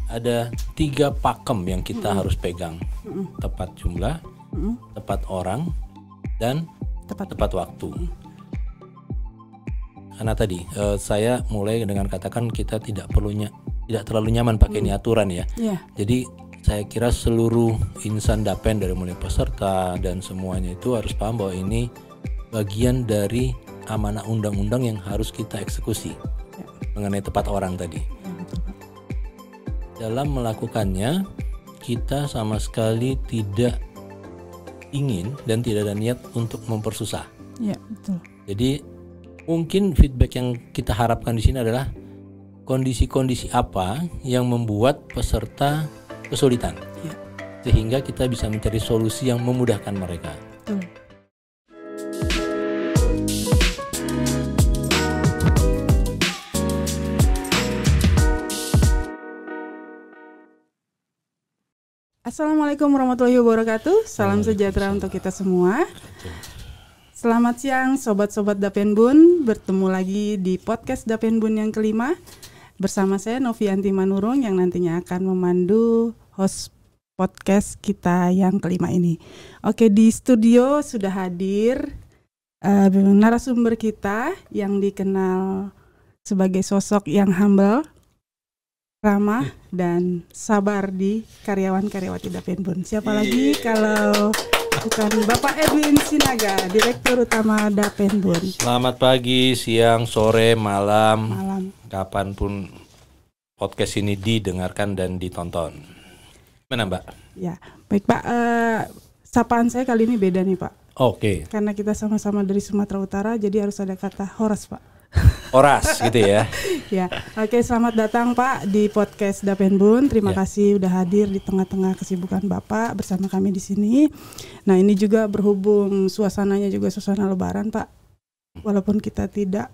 ada 3 pakem yang kita harus pegang. Tepat jumlah, tepat orang, dan tepat waktu. Karena tadi saya mulai dengan katakan kita tidak terlalu nyaman pakai ini aturan ya. Jadi saya kira seluruh insan Dapen dari mulai peserta dan semuanya itu harus paham bahwa ini bagian dari amanah undang-undang yang harus kita eksekusi mengenai tepat orang tadi. Dalam melakukannya kita sama sekali tidak ingin dan tidak ada niat untuk mempersusah. Ya, betul. Jadi mungkin feedback yang kita harapkan di sini adalah kondisi-kondisi apa yang membuat peserta kesulitan, sehingga kita bisa mencari solusi yang memudahkan mereka. Assalamualaikum warahmatullahi wabarakatuh. Salam sejahtera untuk kita semua. Selamat siang sobat-sobat Dapenbun. Bertemu lagi di podcast Dapenbun yang kelima. Bersama saya Novianti Manurung yang nantinya akan memandu host podcast kita yang kelima ini. Oke, di studio sudah hadir narasumber kita yang dikenal sebagai sosok yang humble, ramah, dan sabar di karyawan-karyawati Dapenbun. Siapa lagi kalau bukan Bapak Edwin Sinaga, Direktur Utama Dapenbun. Selamat pagi, siang, sore, malam. Kapanpun podcast ini didengarkan dan ditonton. Mana Mbak? Ya, baik Pak. Sapaan saya kali ini beda nih Pak. Oke. Karena kita sama-sama dari Sumatera Utara, jadi harus ada kata horas Pak. Horas gitu ya. Ya, oke, selamat datang Pak di podcast Dapenbun. Terima kasih udah hadir di tengah-tengah kesibukan Bapak bersama kami di sini. Nah, ini juga berhubung suasananya juga suasana Lebaran Pak. Walaupun kita tidak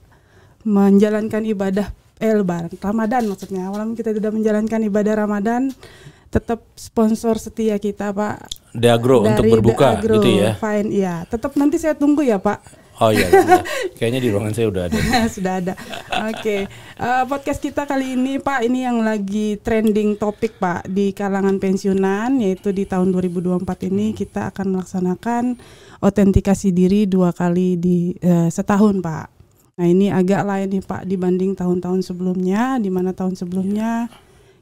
menjalankan ibadah Lebaran, Ramadan maksudnya. Walaupun kita tidak menjalankan ibadah Ramadan, tetap sponsor setia kita Pak. Deagro untuk berbuka Deagro, gitu ya. Fine, ya. Tetap nanti saya tunggu ya Pak. Oh iya, kayaknya di ruangan saya udah ada. Sudah ada. Oke. Podcast kita kali ini Pak, ini yang lagi trending topik Pak di kalangan pensiunan, yaitu di tahun 2024 ini kita akan melaksanakan autentikasi diri 2 kali di setahun Pak. Nah, ini agak lain nih Pak dibanding tahun-tahun sebelumnya, di mana tahun sebelumnya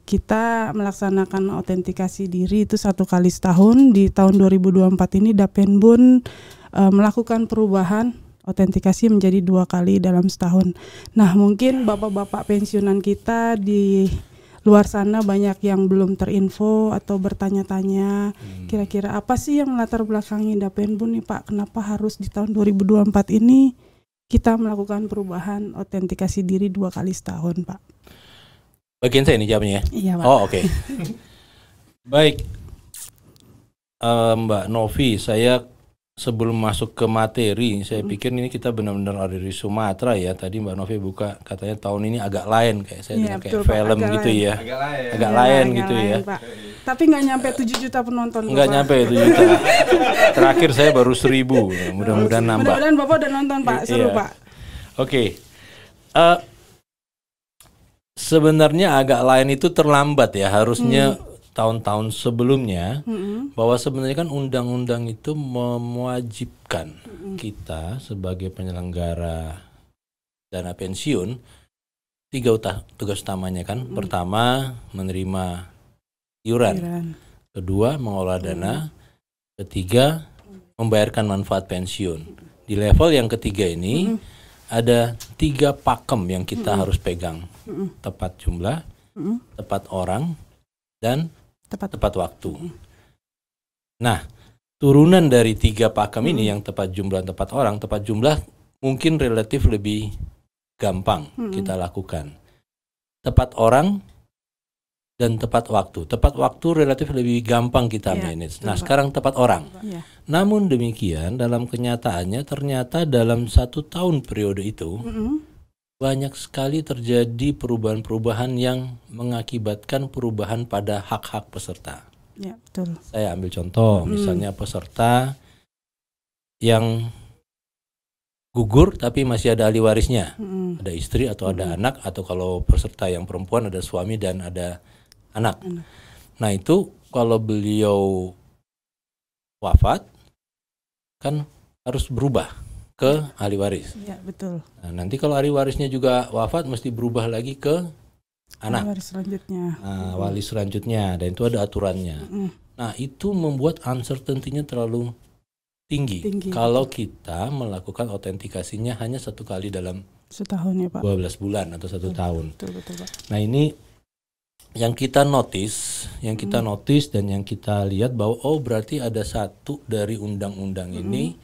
kita melaksanakan autentikasi diri itu 1 kali setahun. Di tahun 2024 ini Dapenbun melakukan perubahan autentikasi menjadi 2 kali dalam setahun. Nah, mungkin bapak-bapak pensiunan kita di luar sana banyak yang belum terinfo atau bertanya-tanya kira-kira apa sih yang melatar belakangi Dapenbun nih Pak, kenapa harus di tahun 2024 ini kita melakukan perubahan autentikasi diri 2 kali setahun Pak. Bagian saya nih jawabnya ya? Iya Pak. Oh oke. Baik, Mbak Novi, saya sebelum masuk ke materi, saya pikir ini kita benar-benar ada di Sumatera ya. Tadi Mbak Novi buka katanya tahun ini agak lain, kayak saya dengar kayak film Pak, gitu lain. ya. Agak lain gitu ya. Pak. Tapi nggak nyampe 7 juta penonton. Nggak nyampe 7 juta. Terakhir saya baru 1.000. Mudah-mudahan nambah. Mudah-mudahan Bapak udah nonton Pak, seru Iya. Pak. Oke. Sebenarnya agak lain itu terlambat ya, harusnya tahun-tahun sebelumnya, bahwa sebenarnya kan undang-undang itu mewajibkan kita sebagai penyelenggara dana pensiun 3 tugas utamanya kan. Pertama, menerima iuran. Kedua, mengelola dana. Ketiga, membayarkan manfaat pensiun. Di level yang ketiga ini ada 3 pakem yang kita harus pegang. Tepat jumlah, tepat orang, dan tepat waktu. Nah, turunan dari 3 pakem ini yang tepat jumlah, tepat orang, tepat jumlah mungkin relatif lebih gampang kita lakukan. Tepat orang dan tepat waktu. Tepat waktu relatif lebih gampang kita manage. Nah, sekarang tepat orang. Namun demikian, dalam kenyataannya ternyata dalam 1 tahun periode itu banyak sekali terjadi perubahan-perubahan yang mengakibatkan perubahan pada hak-hak peserta. Ya, betul. Saya ambil contoh, misalnya peserta yang gugur tapi masih ada ahli warisnya, ada istri atau ada anak, atau kalau peserta yang perempuan ada suami dan ada anak. Nah itu kalau beliau wafat kan harus berubah ke ahli waris. Ya, betul. Nah, nanti kalau ahli warisnya juga wafat mesti berubah lagi ke anak. Waris selanjutnya. Nah, wali selanjutnya, dan itu ada aturannya. Nah itu membuat uncertainty-nya terlalu tinggi. Kalau kita melakukan autentikasinya hanya 1 kali dalam setahun ya Pak. 12 bulan atau 1 tahun. Betul, Pak. Nah ini yang kita notice, dan yang kita lihat bahwa berarti ada satu dari undang-undang ini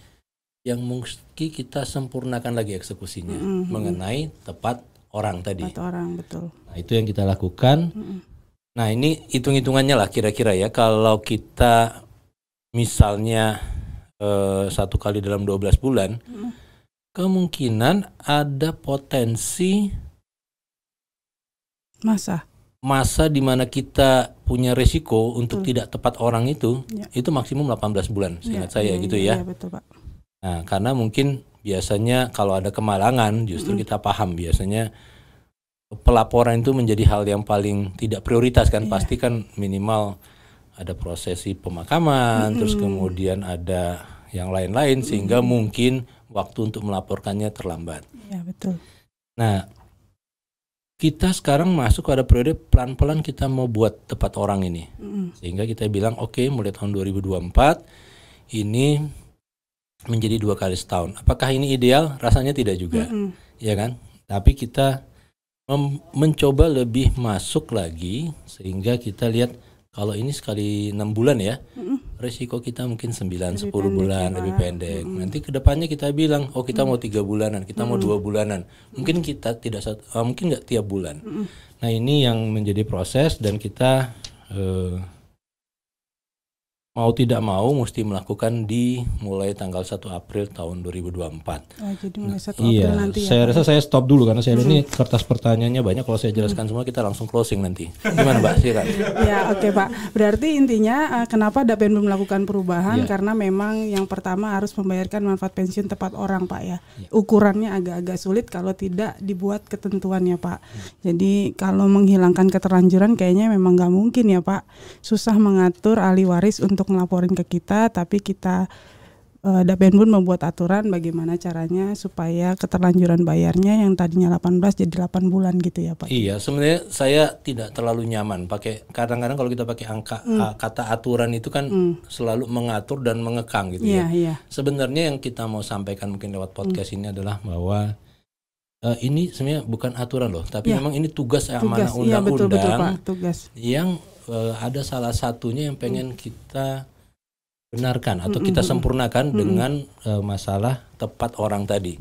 yang mesti kita sempurnakan lagi eksekusinya mengenai tepat orang tadi. Tepat orang, betul. Nah itu yang kita lakukan. Nah ini hitung-hitungannya lah kira-kira ya, kalau kita misalnya 1 kali dalam 12 bulan, kemungkinan ada potensi masa di mana kita punya resiko untuk tidak tepat orang itu maksimum 18 bulan seingat saya gitu ya. Betul, Pak. Nah, karena mungkin biasanya kalau ada kemalangan justru kita paham biasanya pelaporan itu menjadi hal yang paling tidak prioritas kan, pasti kan minimal ada prosesi pemakaman, terus kemudian ada yang lain-lain sehingga mungkin waktu untuk melaporkannya terlambat. Iya, betul. Nah, kita sekarang masuk pada periode pelan-pelan kita mau buat tepat orang ini. Sehingga kita bilang oke, mulai tahun 2024 ini menjadi 2 kali setahun. Apakah ini ideal? Rasanya tidak juga. Ya kan? Tapi kita mencoba lebih masuk lagi sehingga kita lihat kalau ini sekali 6 bulan ya, resiko kita mungkin 9-10 bulan lebih pendek. Nanti kedepannya kita bilang, kita mau 3 bulanan, kita mau 2 bulanan. Mungkin kita mungkin nggak tiap bulan. Nah ini yang menjadi proses dan kita mau tidak mau mesti melakukan di mulai tanggal 1 April tahun 2024. Jadi mulai 1 April nanti ya. Saya rasa saya stop dulu karena saya ini kertas pertanyaannya banyak. Kalau saya jelaskan semua kita langsung closing nanti. Gimana Mbak? Silakan. Ya oke Pak. Berarti intinya kenapa Dapendu melakukan perubahan karena memang yang pertama harus membayarkan manfaat pensiun tepat orang Pak ya. Ukurannya agak-agak sulit kalau tidak dibuat ketentuannya Pak. Jadi kalau menghilangkan keterlanjuran kayaknya memang nggak mungkin ya Pak. Susah mengatur ahli waris untuk ngelaporin ke kita, tapi kita Dapendu membuat aturan bagaimana caranya supaya keterlanjuran bayarnya yang tadinya 18 jadi 8 bulan gitu ya Pak. Iya, sebenarnya saya tidak terlalu nyaman pakai, kadang-kadang kalau kita pakai angka kata aturan itu kan selalu mengatur dan mengekang gitu ya. Sebenarnya yang kita mau sampaikan mungkin lewat podcast ini adalah bahwa ini sebenarnya bukan aturan loh, tapi memang ini tugas amanah undang-undang yang ada salah satunya yang pengen kita benarkan atau kita sempurnakan dengan masalah tepat orang tadi.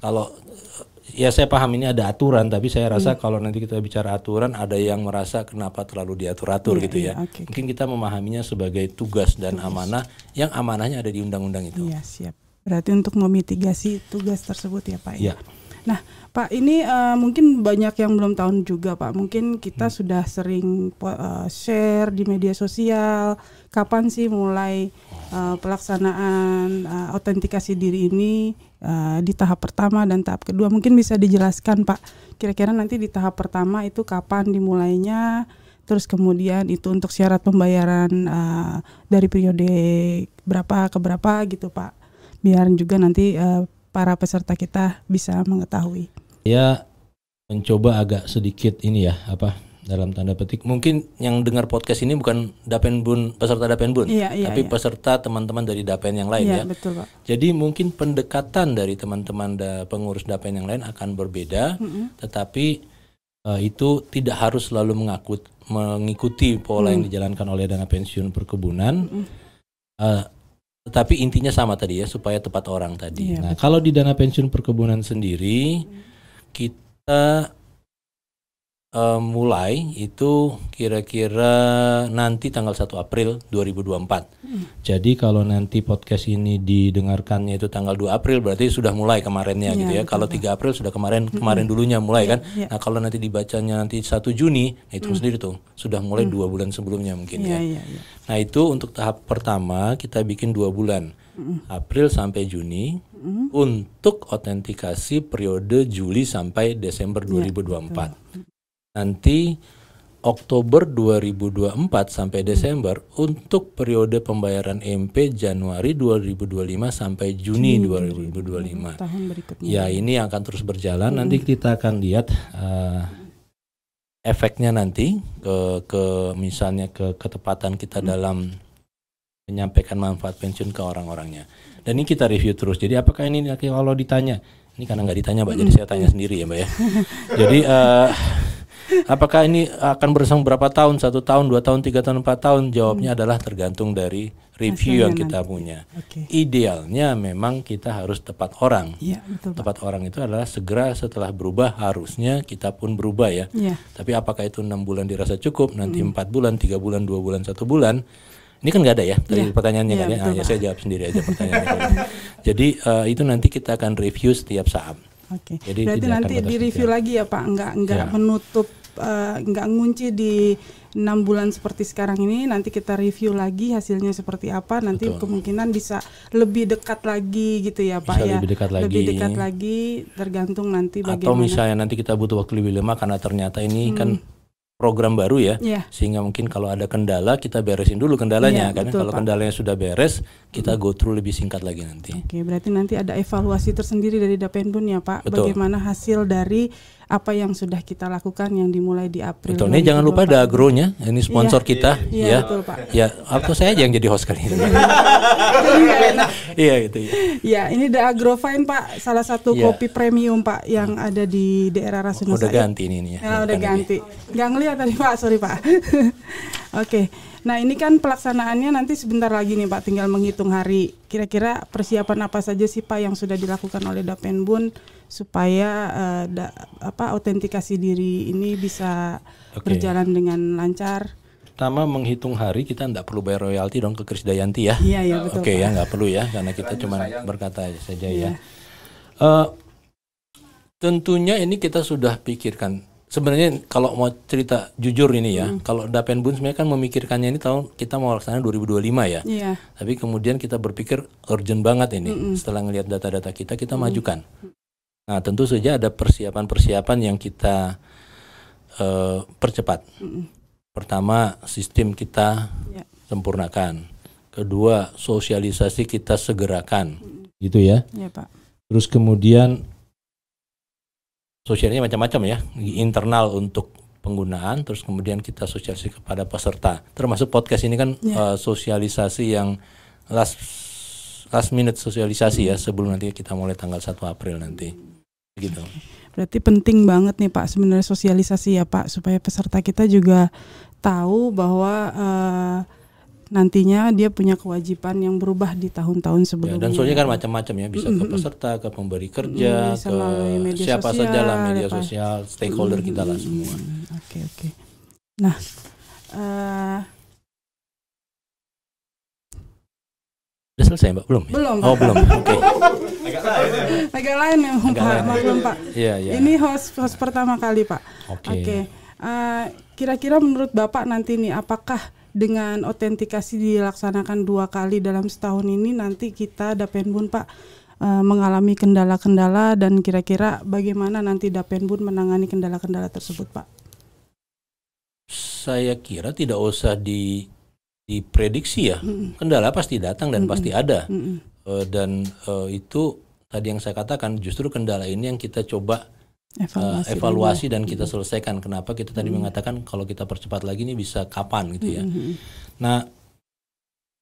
Kalau saya paham ini ada aturan, tapi saya rasa kalau nanti kita bicara aturan ada yang merasa kenapa terlalu diatur-atur gitu ya. Mungkin kita memahaminya sebagai tugas dan amanah yang amanahnya ada di undang-undang itu. Iya, siap. Berarti untuk memitigasi tugas tersebut ya Pak ya. Nah Pak, ini mungkin banyak yang belum tahu juga Pak. Mungkin kita sudah sering share di media sosial. Kapan sih mulai pelaksanaan autentikasi diri ini di tahap pertama dan tahap kedua? Mungkin bisa dijelaskan Pak. Kira-kira nanti di tahap pertama itu kapan dimulainya? Terus kemudian itu untuk syarat pembayaran dari periode berapa ke berapa gitu Pak. Biar juga nanti para peserta kita bisa mengetahui. Ya mencoba agak sedikit ini ya dalam tanda petik mungkin yang dengar podcast ini bukan peserta Dapenbun, tapi peserta teman-teman dari Dapen yang lain ya. Betul, Pak. Jadi mungkin pendekatan dari teman-teman pengurus Dapen yang lain akan berbeda, tetapi itu tidak harus selalu mengikuti pola yang dijalankan oleh dana pensiun perkebunan. Tetapi intinya sama tadi ya, supaya tepat orang tadi. Nah, kalau di dana pensiun perkebunan sendiri kita mulai itu kira-kira nanti tanggal 1 April 2024. Jadi kalau nanti podcast ini didengarkannya itu tanggal 2 April berarti sudah mulai kemarinnya gitu ya. Kalau 3 April sudah kemarin dulunya mulai kan. Nah, kalau nanti dibacanya nanti 1 Juni, nah itu sendiri tuh sudah mulai 2 bulan sebelumnya mungkin ya. Nah, itu untuk tahap pertama kita bikin 2 bulan. April sampai Juni untuk autentikasi periode Juli sampai Desember 2024. Nanti Oktober 2024 sampai Desember untuk periode pembayaran MP Januari 2025 sampai Juni 2025. Tahun berikutnya. Ya, ini akan terus berjalan. Nanti kita akan lihat efeknya nanti ke misalnya ke ketepatan kita dalam menyampaikan manfaat pensiun ke orang-orangnya. Dan ini kita review terus. Jadi apakah ini kalau ditanya, ini karena nggak ditanya Mbak, jadi saya tanya sendiri ya Mbak ya. Jadi apakah ini akan bersama berapa tahun? 1 tahun, 2 tahun, 3 tahun, 4 tahun? Jawabnya adalah tergantung dari review yang kita punya. Idealnya memang kita harus tepat orang. Ya, betul, tepat orang itu adalah segera setelah berubah, harusnya kita pun berubah ya. Tapi apakah itu 6 bulan dirasa cukup, nanti 4 bulan, 3 bulan, 2 bulan, 1 bulan? Ini kan nggak ada ya dari pertanyaannya kan ya. Ya saya jawab sendiri aja pertanyaannya. Jadi itu nanti kita akan review setiap saat. Jadi berarti nanti di review lagi ya Pak, nggak menutup, nggak ngunci di 6 bulan seperti sekarang ini. Nanti kita review lagi hasilnya seperti apa. Nanti kemungkinan bisa lebih dekat lagi gitu ya Pak, bisa ya. Lebih dekat lagi tergantung nanti bagaimana. Atau misalnya nanti kita butuh waktu lebih lama karena ternyata ini kan program baru ya, sehingga mungkin kalau ada kendala kita beresin dulu kendalanya, kan? Kalau kendalanya sudah beres, kita go through lebih singkat lagi nanti. Berarti nanti ada evaluasi tersendiri dari Dapenbun ya Pak, bagaimana hasil dari apa yang sudah kita lakukan yang dimulai di April. Betul, ini jangan lupa ada Agronya, ini sponsor kita, ya. Betul Pak. Ya, atau saya aja yang jadi host kali ini. Iya gitu ya. Ya, ini The Agrofine Pak, salah satu kopi premium Pak yang ada di daerah Rasuna Said. Udah ganti ini ya. Udah ganti. Nggak ngeliat tadi Pak, sorry Pak. Oke. Nah ini kan pelaksanaannya nanti sebentar lagi nih Pak, tinggal menghitung hari. Kira-kira persiapan apa saja sih Pak yang sudah dilakukan oleh Dapenbun supaya autentikasi diri ini bisa berjalan dengan lancar? Pertama, menghitung hari, kita tidak perlu bayar royalti dong ke Krisdayanti ya. Iya betul. Ya, nggak perlu ya, karena kita cuma berkata saja ya. Tentunya ini kita sudah pikirkan. Sebenarnya kalau mau cerita jujur ini ya, kalau Dapenbun sebenarnya kan memikirkannya ini tahun kita mau laksanakan 2025 ya. Tapi kemudian kita berpikir urgent banget ini. Setelah ngelihat data-data kita majukan. Nah tentu saja ada persiapan-persiapan yang kita percepat. Pertama, sistem kita sempurnakan. Kedua, sosialisasi kita segerakan. Gitu ya. Iya Pak. Terus kemudian sosialnya macam-macam ya, internal untuk penggunaan, terus kemudian kita sosialisasi kepada peserta. Termasuk podcast ini kan sosialisasi yang last minute sosialisasi ya, sebelum nanti kita mulai tanggal 1 April nanti. Gitu. Berarti penting banget nih Pak sebenarnya sosialisasi ya Pak, supaya peserta kita juga tahu bahwa nantinya dia punya kewajiban yang berubah di tahun-tahun sebelumnya. Dan soalnya kan macam-macam ya, bisa ke peserta, ke pemberi kerja, ke siapa saja lah, media sosial, stakeholder kita lah semua. Oke. Nah, udah selesai Mbak? Belum? Belum. Oh belum. Oke. Agak lain ya Pak, maklum Pak. Iya. Ini host pertama kali Pak. Oke. Kira-kira menurut Bapak nanti nih, apakah dengan autentikasi dilaksanakan 2 kali dalam setahun ini nanti kita Dapenbun Pak mengalami kendala-kendala, dan kira-kira bagaimana nanti Dapenbun menangani kendala-kendala tersebut Pak? Saya kira tidak usah diprediksi ya. Kendala pasti datang dan pasti ada. Dan itu tadi yang saya katakan, justru kendala ini yang kita coba evaluasi dan kita selesaikan. Kenapa kita tadi mengatakan kalau kita percepat lagi ini bisa kapan gitu ya. Nah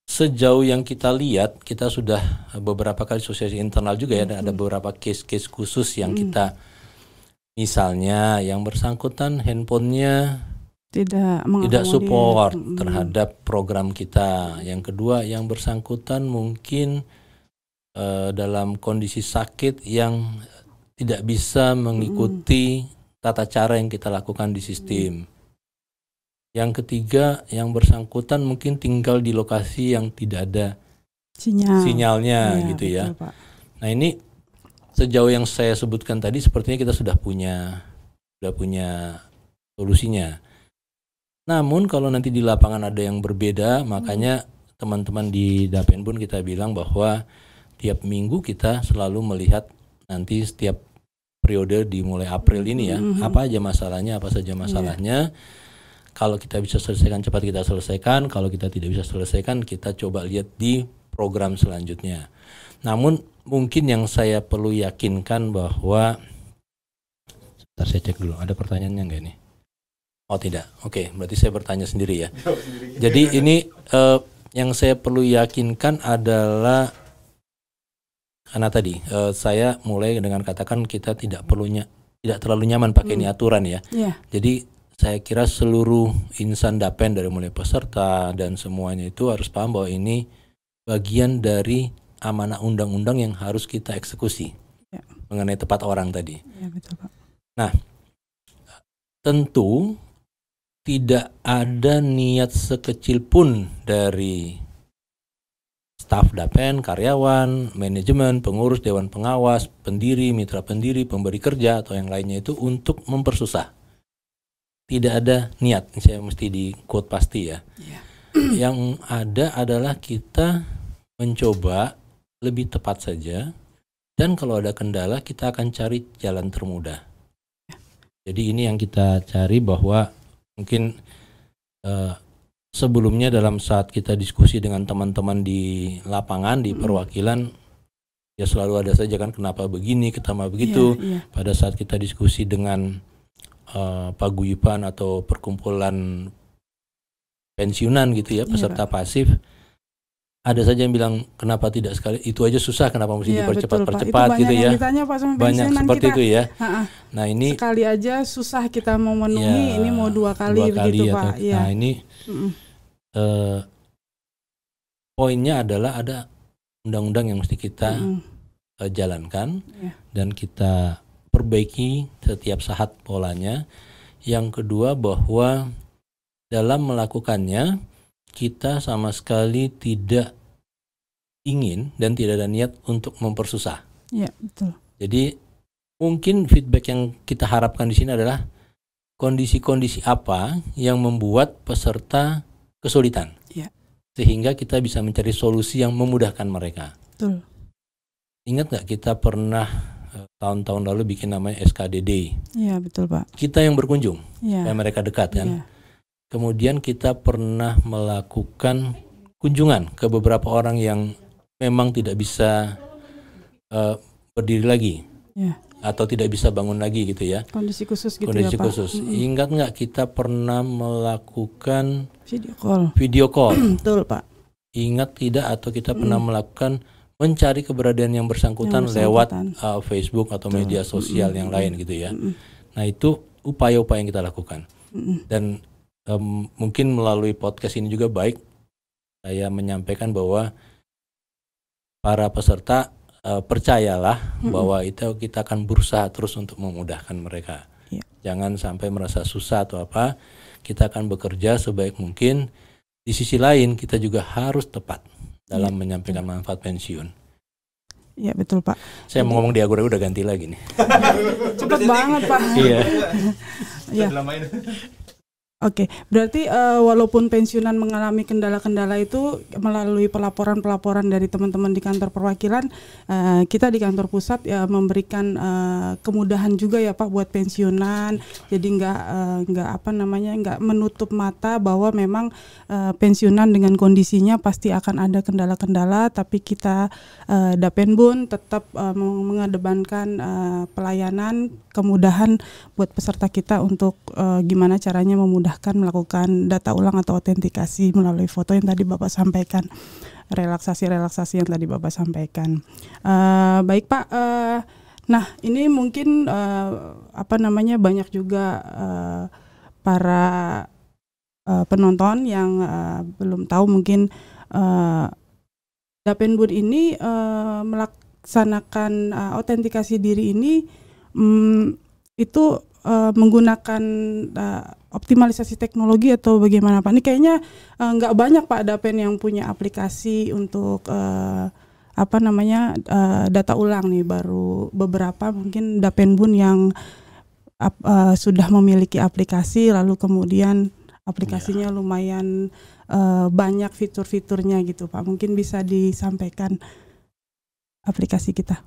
sejauh yang kita lihat, kita sudah beberapa kali sosialisasi internal juga ya, dan ada beberapa case-case khusus yang kita, misalnya yang bersangkutan handphonenya tidak support terhadap program kita. Yang kedua, yang bersangkutan mungkin dalam kondisi sakit yang tidak bisa mengikuti tata cara yang kita lakukan di sistem. Yang ketiga, yang bersangkutan mungkin tinggal di lokasi yang tidak ada sinyalnya gitu ya. Betul, Pak. Nah ini sejauh yang saya sebutkan tadi sepertinya kita sudah punya solusinya. Namun kalau nanti di lapangan ada yang berbeda, makanya teman-teman di Dapenbun kita bilang bahwa tiap minggu kita selalu melihat nanti setiap periode dimulai April ini ya, apa aja masalahnya, apa saja masalahnya. Kalau kita bisa selesaikan cepat, kita selesaikan. Kalau kita tidak bisa selesaikan, kita coba lihat di program selanjutnya. Namun mungkin yang saya perlu yakinkan bahwa, sebentar saya cek dulu, ada pertanyaannya nggak ini? Oh tidak, oke, berarti saya bertanya sendiri ya. Jadi ini yang saya perlu yakinkan adalah, karena tadi saya mulai dengan katakan kita tidak terlalu nyaman pakai ini aturan ya. Jadi saya kira seluruh insan Dapen dari mulai peserta dan semuanya itu harus paham bahwa ini bagian dari amanah undang-undang yang harus kita eksekusi mengenai tepat orang tadi. Ya, betul, Pak. Nah, tentu tidak ada niat sekecil pun dari staf Dapen, karyawan, manajemen, pengurus, dewan pengawas, pendiri, mitra pendiri, pemberi kerja atau yang lainnya itu untuk mempersusah. Tidak ada niat, saya mesti di quote pasti ya. Yang ada adalah kita mencoba lebih tepat saja, dan kalau ada kendala kita akan cari jalan termudah. Jadi ini yang kita cari, bahwa mungkin sebelumnya dalam saat kita diskusi dengan teman-teman di lapangan, di perwakilan, ya selalu ada saja kan kenapa begini, kenapa begitu. Pada saat kita diskusi dengan paguyuban atau perkumpulan pensiunan gitu ya, peserta pasif, ada saja yang bilang kenapa tidak sekali, itu aja susah, kenapa mesti dipercepat-percepat gitu ya. Ditanya, Pak, sama banyak seperti kita, itu ya. Nah ini sekali aja susah kita mau memenuhi, ini mau dua kali begitu Pak. Nah ini poinnya adalah ada undang-undang yang mesti kita jalankan dan kita perbaiki setiap saat polanya. Yang kedua, bahwa dalam melakukannya kita sama sekali tidak ingin dan tidak ada niat untuk mempersusah. Ya, betul. Jadi mungkin feedback yang kita harapkan di sini adalah kondisi-kondisi apa yang membuat peserta kesulitan, sehingga kita bisa mencari solusi yang memudahkan mereka. Betul. Ingat nggak kita pernah tahun-tahun lalu bikin namanya SKDD. Iya, betul Pak. Kita yang berkunjung, dan mereka dekat kan. Kemudian kita pernah melakukan kunjungan ke beberapa orang yang memang tidak bisa berdiri lagi, atau tidak bisa bangun lagi gitu ya. Kondisi khusus gitu Kondisi ya Pak. khusus. Ingat nggak kita pernah melakukan video call? Betul Pak. Ingat tidak, atau kita pernah melakukan mencari keberadaan yang bersangkutan lewat Facebook atau media sosial yang lain gitu ya. Nah itu upaya-upaya yang kita lakukan. Dan mungkin melalui podcast ini juga baik saya menyampaikan bahwa para peserta percayalah bahwa itu kita akan berusaha terus untuk memudahkan mereka. Jangan sampai merasa susah atau apa. Kita akan bekerja sebaik mungkin. Di sisi lain kita juga harus tepat dalam menyampaikan manfaat pensiun. Iya betul Pak. Saya mau ngomong di Agora udah ganti lagi nih. Cepat banget Pak. Iya. Oke, berarti walaupun pensiunan mengalami kendala-kendala itu melalui pelaporan-pelaporan dari teman-teman di kantor perwakilan, kita di kantor pusat memberikan kemudahan juga ya Pak buat pensiunan. Jadi nggak menutup mata bahwa memang pensiunan dengan kondisinya pasti akan ada kendala-kendala, tapi kita Dapenbun tetap mengedepankan pelayanan, kemudahan buat peserta kita untuk gimana caranya memudahkan melakukan data ulang atau autentikasi melalui foto yang tadi Bapak sampaikan, relaksasi yang tadi Bapak sampaikan. Baik Pak, nah ini mungkin banyak juga para penonton yang belum tahu mungkin Dapenbun ini melaksanakan autentikasi diri ini itu menggunakan optimalisasi teknologi atau bagaimana Pak? Ini kayaknya nggak banyak Pak Dapen yang punya aplikasi untuk data ulang nih, baru beberapa mungkin Dapenbun yang sudah memiliki aplikasi, lalu kemudian aplikasinya lumayan banyak fitur-fiturnya gitu Pak. Mungkin bisa disampaikan aplikasi kita.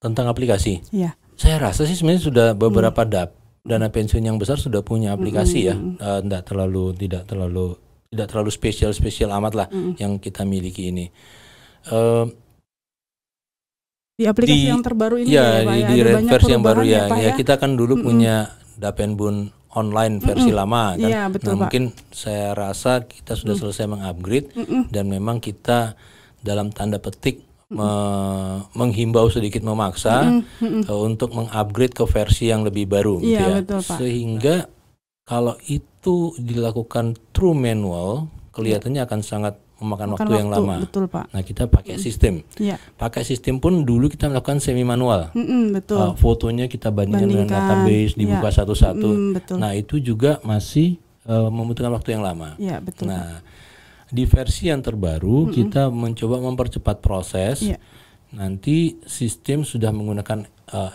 Tentang aplikasi? Iya. Saya rasa sih sebenarnya sudah beberapa dana pensiun yang besar sudah punya aplikasi ya, tidak terlalu spesial amat lah yang kita miliki ini. Di aplikasi yang terbaru ini ya Pak, di ada banyak versi yang baru perubahan ya. Pak, Ya kita kan dulu punya Dapenbun online versi lama kan. Iya, betul, Pak. Mungkin saya rasa kita sudah selesai mengupgrade dan memang kita dalam tanda petik menghimbau sedikit memaksa untuk mengupgrade ke versi yang lebih baru gitu ya. Betul, Pak. Sehingga kalau itu dilakukan true manual kelihatannya akan sangat memakan waktu yang lama. Betul, Pak. Nah, kita pakai sistem. Pakai sistem pun dulu kita melakukan semi manual. Betul. Fotonya kita bandingkan dengan database, dibuka satu-satu. Nah, itu juga masih membutuhkan waktu yang lama. Betul. Nah, di versi yang terbaru kita mencoba mempercepat proses. Nanti sistem sudah menggunakan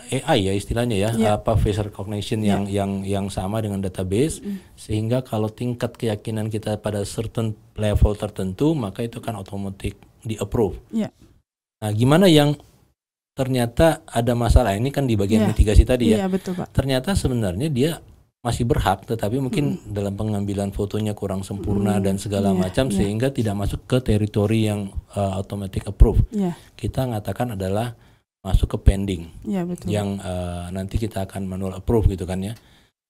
AI ya istilahnya ya, face recognition yang sama dengan database, sehingga kalau tingkat keyakinan kita pada certain level tertentu maka itu kan otomatis di approve. Nah, gimana yang ternyata ada masalah ini kan di bagian mitigasi tadi ya. Betul, Pak. Ternyata sebenarnya dia masih berhak, tetapi mungkin dalam pengambilan fotonya kurang sempurna dan segala macam sehingga tidak masuk ke teritori yang automatic approve. Kita ngatakan adalah masuk ke pending, betul. Yang nanti kita akan manual approve gitu kan ya.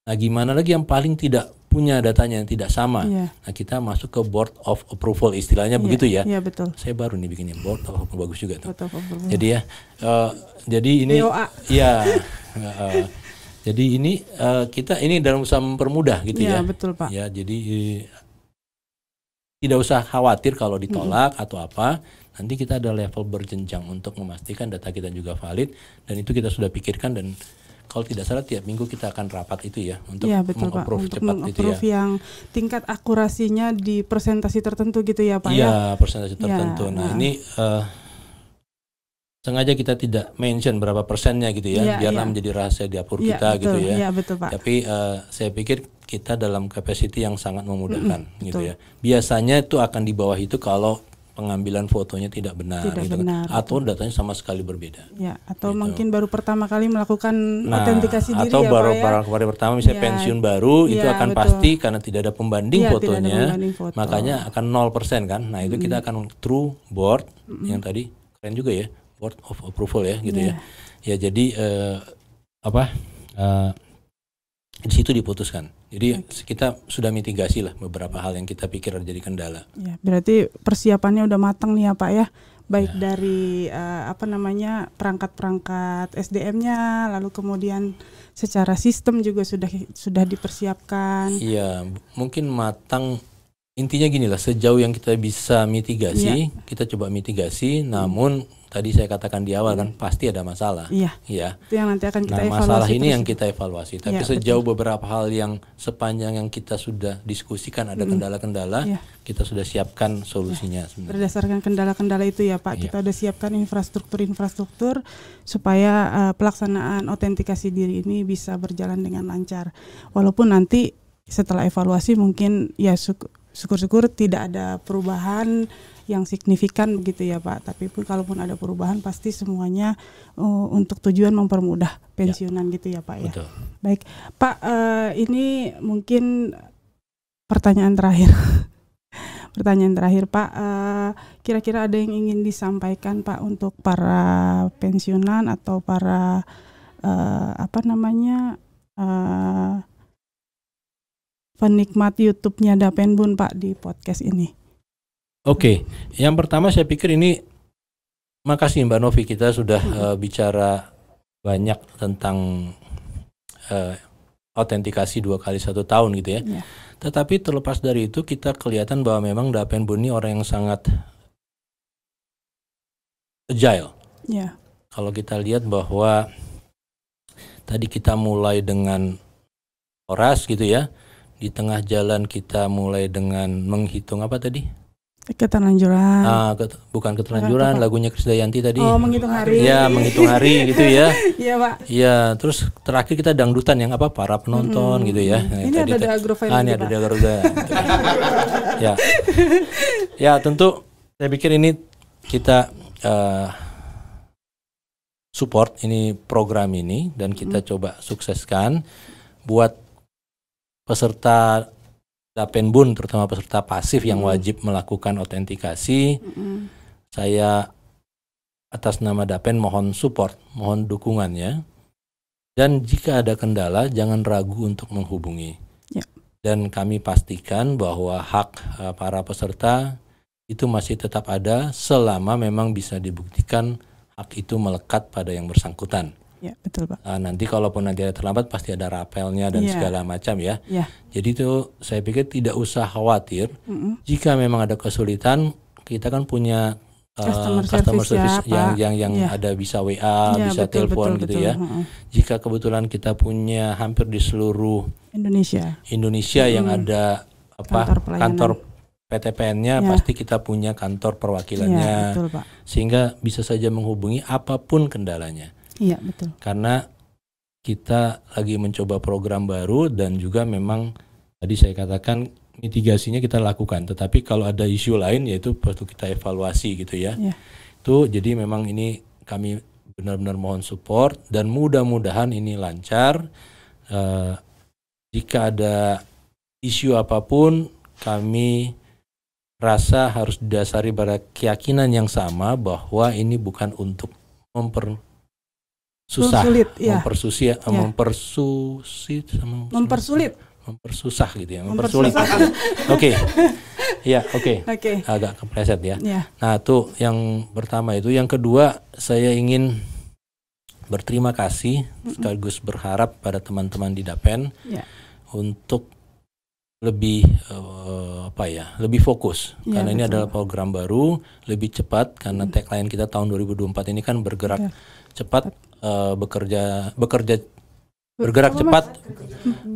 Nah, gimana lagi yang paling tidak punya datanya yang tidak sama? Nah, kita masuk ke board of approval istilahnya begitu ya. Betul. Saya baru nih bikinnya board of approval, bagus juga tuh. Jadi jadi ini jadi ini kita ini dalam usaha mempermudah gitu ya. Betul, Pak. Ya, jadi tidak usah khawatir kalau ditolak atau apa. Nanti kita ada level berjenjang untuk memastikan data kita juga valid, dan itu kita sudah pikirkan, dan kalau tidak salah tiap minggu kita akan rapat itu ya untuk meng-approve cepat itu ya. Yang tingkat akurasinya di persentase tertentu gitu ya Pak ya? Iya, persentase tertentu. Nah, ini sengaja kita tidak mention berapa persennya gitu ya, biarlah menjadi rahasia dapur kita gitu ya. Iya, betul, Pak. Tapi saya pikir kita dalam capacity yang sangat memudahkan gitu ya. Biasanya itu akan di bawah itu kalau pengambilan fotonya tidak benar, gitu kan, atau datanya sama sekali berbeda. Atau gitu. Mungkin baru pertama kali melakukan autentikasi diri atau baru pertama misalnya pensiun baru itu akan pasti karena tidak ada pembanding fotonya, makanya akan 0% kan. Nah, itu kita akan through board yang tadi keren juga ya, board of approval ya gitu ya. Ya, jadi di situ diputuskan. Jadi kita sudah mitigasi lah beberapa hal yang kita pikir jadi kendala. Berarti persiapannya udah matang nih ya Pak ya. Baik dari perangkat-perangkat SDM-nya, lalu kemudian secara sistem juga sudah dipersiapkan. Iya, mungkin matang. Intinya gini lah, sejauh yang kita bisa mitigasi, kita coba mitigasi. Namun tadi saya katakan di awal kan pasti ada masalah. Iya. Itu yang nanti akan kita evaluasi. Masalah ini yang kita evaluasi. Tapi sejauh beberapa hal yang sepanjang yang kita sudah diskusikan ada kendala-kendala, kita sudah siapkan solusinya. Berdasarkan kendala-kendala itu ya Pak, kita sudah siapkan infrastruktur supaya pelaksanaan autentikasi diri ini bisa berjalan dengan lancar. Walaupun nanti setelah evaluasi mungkin ya syukur-syukur tidak ada perubahan yang signifikan begitu ya Pak. Tapi pun kalaupun ada perubahan pasti semuanya untuk tujuan mempermudah pensiunan gitu ya Pak ya. Betul. Baik Pak, ini mungkin pertanyaan terakhir. Pertanyaan terakhir Pak, kira-kira ada yang ingin disampaikan Pak untuk para pensiunan atau para penikmat YouTube-nya Dapenbun Pak di podcast ini? Oke, yang pertama saya pikir ini, makasih Mbak Novi, kita sudah bicara banyak tentang autentikasi 2 kali 1 tahun gitu ya. Tetapi terlepas dari itu kita kelihatan bahwa memang Dapenbun ini orang yang sangat agile. Kalau kita lihat bahwa tadi kita mulai dengan oras gitu ya. Di tengah jalan kita mulai dengan menghitung apa tadi? Keterlanjuran. Bukan keterlanjuran, lagunya Krisdayanti tadi. Oh, menghitung hari. Ya, menghitung hari gitu ya. Iya, Pak. Iya, terus terakhir kita dangdutan yang para penonton gitu ya. Ini ada Dagrofain. Ini ada Dagrofain. Ya. Ya, tentu saya pikir ini kita support ini program ini dan kita coba sukseskan. buat peserta Dapenbun, terutama peserta pasif yang wajib melakukan autentikasi, saya atas nama Dapen mohon support, mohon dukungannya. Dan jika ada kendala, jangan ragu untuk menghubungi. Ya. Dan kami pastikan bahwa hak para peserta itu masih tetap ada selama memang bisa dibuktikan hak itu melekat pada yang bersangkutan. Ya, betul Pak. Nanti kalaupun nanti ada terlambat pasti ada rapelnya dan segala macam ya. Jadi itu saya pikir tidak usah khawatir. Jika memang ada kesulitan, kita kan punya customer service yang ada bisa WA, bisa telepon gitu ya. Jika kebetulan kita punya hampir di seluruh Indonesia yang ada kantor PTPN-nya, pasti kita punya kantor perwakilannya. Betul, Pak. Sehingga bisa saja menghubungi apapun kendalanya. Iya, betul. Karena kita lagi mencoba program baru dan juga memang tadi saya katakan mitigasinya kita lakukan. Tetapi kalau ada isu lain yaitu perlu kita evaluasi gitu ya. Itu jadi memang ini kami benar-benar mohon support dan mudah-mudahan ini lancar. Jika ada isu apapun kami rasa harus didasari pada keyakinan yang sama bahwa ini bukan untuk mempersusah gitu ya, mempersulit. Oke. Agak kepleset ya. Nah, itu yang pertama itu. Yang kedua, saya ingin berterima kasih sekaligus berharap pada teman-teman di Dapen untuk lebih lebih fokus karena ini adalah program baru, lebih cepat karena tagline kita tahun 2024 ini kan bergerak cepat, bergerak cepat,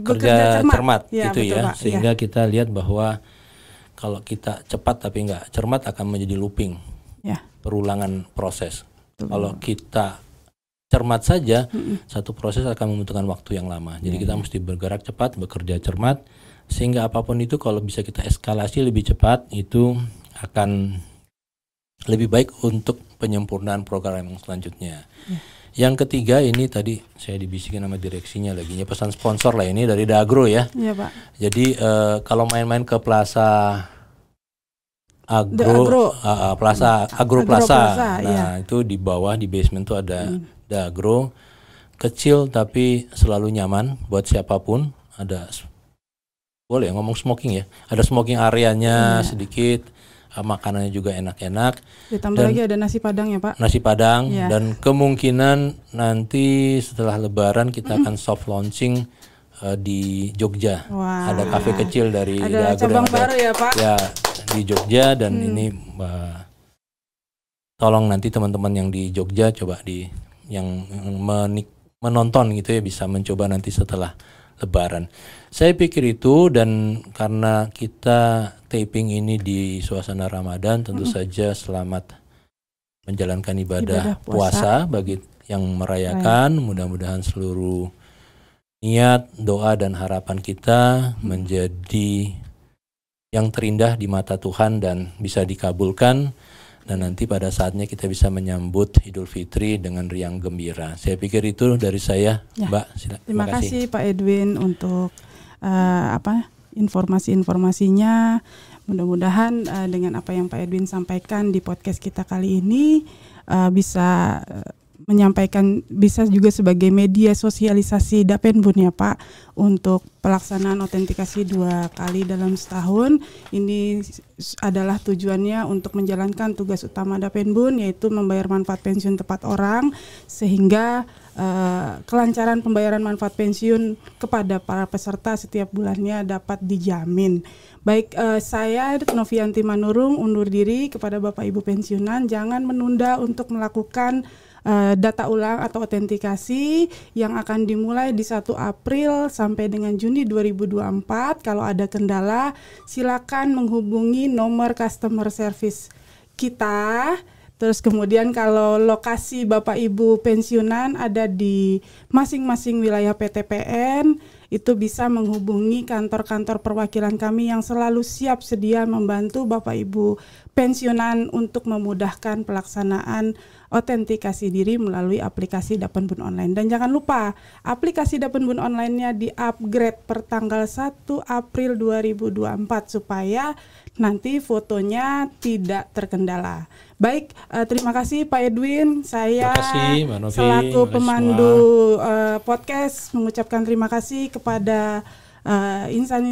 kerja cermat gitu ya. Sehingga kita lihat bahwa kalau kita cepat tapi nggak cermat akan menjadi looping, perulangan proses. Kalau kita cermat saja, satu proses akan membutuhkan waktu yang lama. Jadi kita mesti bergerak cepat, bekerja cermat, sehingga apapun itu kalau bisa kita eskalasi lebih cepat, itu akan lebih baik untuk penyempurnaan program yang selanjutnya. Yang ketiga ini tadi saya dibisikin sama direksinya lagi, pesan sponsor lah ini dari Dagro ya. Iya Pak. Jadi kalau main-main ke Plaza Agro Plaza. Nah itu di bawah di basement tuh ada Dagro, kecil tapi selalu nyaman buat siapapun. Ada boleh ngomong smoking ya. Ada smoking areanya sedikit. Makanannya juga enak-enak. Ditambah lagi ada nasi padang ya Pak. Nasi padang dan kemungkinan nanti setelah Lebaran kita akan soft launching di Jogja. Ada kafe kecil dari ada cabang baru ya Pak. Ya di Jogja dan ini tolong nanti teman-teman yang di Jogja coba yang menonton gitu ya bisa mencoba nanti setelah Lebaran. Saya pikir itu, dan karena kita taping ini di suasana Ramadan, tentu saja selamat menjalankan ibadah puasa bagi yang merayakan. Mudah-mudahan seluruh niat, doa dan harapan kita menjadi yang terindah di mata Tuhan dan bisa dikabulkan. Dan nanti pada saatnya kita bisa menyambut Idul Fitri dengan riang gembira. Saya pikir itu dari saya, Mbak. Terima kasih Pak Edwin untuk informasi-informasinya. Mudah-mudahan dengan apa yang Pak Edwin sampaikan di podcast kita kali ini bisa menyampaikan, bisa juga sebagai media sosialisasi Dapenbun ya Pak, untuk pelaksanaan autentikasi 2 kali dalam setahun. Ini adalah tujuannya untuk menjalankan tugas utama Dapenbun, yaitu membayar manfaat pensiun tepat orang, sehingga kelancaran pembayaran manfaat pensiun kepada para peserta setiap bulannya dapat dijamin. Baik, saya Novianti Manurung undur diri. Kepada Bapak Ibu pensiunan, jangan menunda untuk melakukan data ulang atau autentikasi yang akan dimulai di 1 April sampai dengan Juni 2024. Kalau ada kendala, silakan menghubungi nomor customer service kita. Terus kemudian kalau lokasi Bapak Ibu pensiunan ada di masing-masing wilayah PTPN, itu bisa menghubungi kantor-kantor perwakilan kami yang selalu siap sedia membantu Bapak Ibu pensiunan untuk memudahkan pelaksanaan autentikasi diri melalui aplikasi Dapenbun Online. Dan jangan lupa, aplikasi Dapenbun Online-nya di-upgrade per tanggal 1 April 2024 supaya nanti fotonya tidak terkendala. Baik, terima kasih Pak Edwin. Saya selaku pemandu podcast mengucapkan terima kasih kepada insan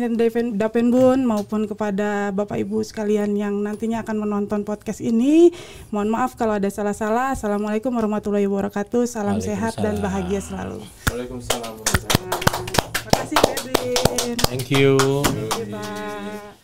Dapenbun maupun kepada Bapak Ibu sekalian yang nantinya akan menonton podcast ini. Mohon maaf kalau ada salah-salah. Assalamualaikum warahmatullahi wabarakatuh. Salam sehat dan bahagia selalu. Waalaikumsalam. Terima kasih Pak Edwin. Thank you. Thank you, Pak.